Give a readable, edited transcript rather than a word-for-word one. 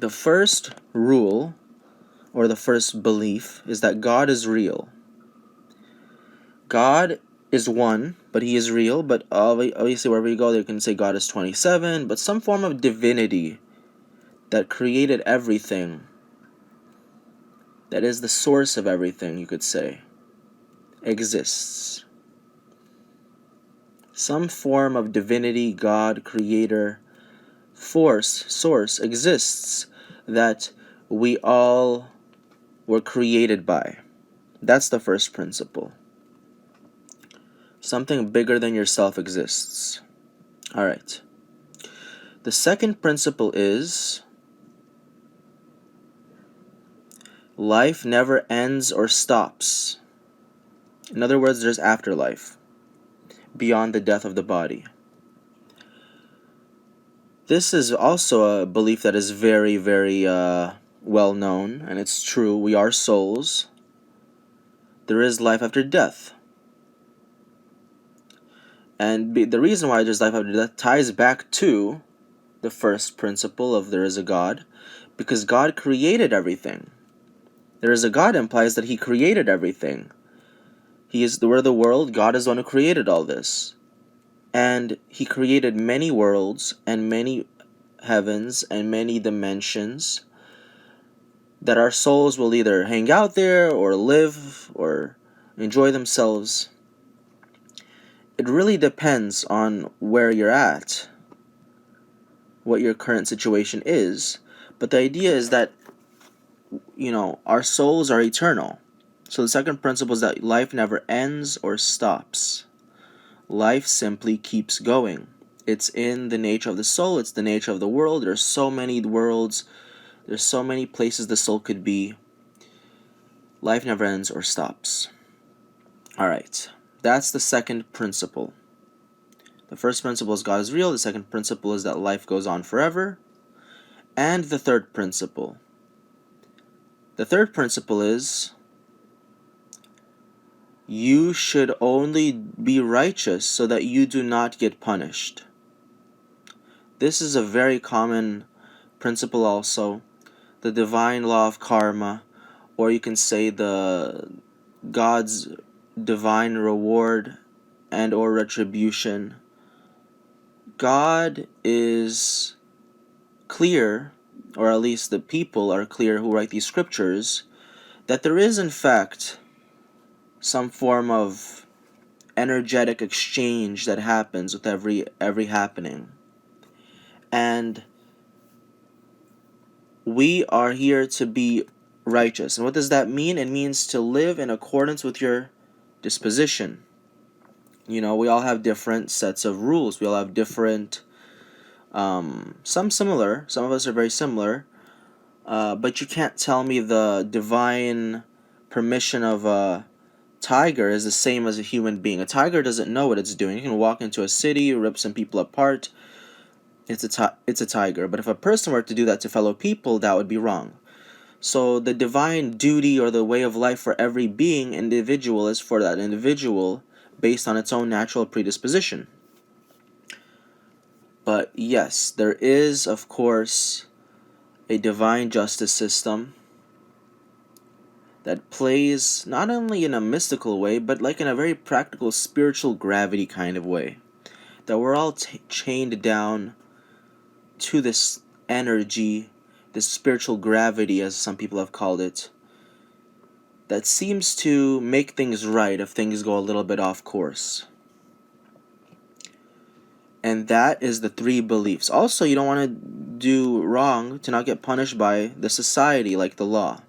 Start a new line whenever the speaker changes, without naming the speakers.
The first rule, or the first belief, is that God is real. God is one, but he is real. But obviously, wherever you go, you can say God is 27, but some form of divinity that created everything, that is the source of everything, you could say, exists. Some form of divinity, God, creator, force, source exists that we all were created by. That's the first principle. Something bigger than yourself exists. All right. The second principle is life never ends or stops. In other words, there's afterlife beyond the death of the body. This is also a belief that is very, very well known, and it's true. We are souls. There is life after death. And the reason why there's life after death ties back to the first principle of there is a God, because God created everything. There is a God implies that he created everything. We're the world, God is the one who created all this. And he created many worlds and many heavens and many dimensions that our souls will either hang out there or live or enjoy themselves. It really depends on where you're at, what your current situation is. But the idea is that, our souls are eternal. So the second principle is that life never ends or stops. Life simply keeps going. It's in the nature of the soul. It's the nature of the world. There's so many worlds. There's so many places the soul could be. Life never ends or stops. All right. That's the second principle. The first principle is God is real. The second principle is that life goes on forever. And the third principle. The third principle is you should only be righteous so that you do not get punished. This is a very common principle also. The divine law of karma, or you can say the God's divine reward and or retribution. God is clear, or at least the people are clear who write these scriptures, that there is in fact some form of energetic exchange that happens with every happening. And we are here to be righteous. And what does that mean? It means to live in accordance with your disposition. We all have different sets of rules. We all have different, some similar. Some of us are very similar. But you can't tell me the divine permission of a tiger is the same as a human being. A tiger doesn't know what it's doing. It can walk into a city, rip some people apart. It's a tiger. But if a person were to do that to fellow people, that would be wrong. So the divine duty or the way of life for every being, individual, is for that individual based on its own natural predisposition. But yes, there is, of course, a divine justice system that plays not only in a mystical way, but like in a very practical spiritual gravity kind of way. That we're all chained down to this energy, this spiritual gravity, as some people have called it, that seems to make things right if things go a little bit off course. And that is the three beliefs. Also, you don't want to do wrong to not get punished by the society, like the law.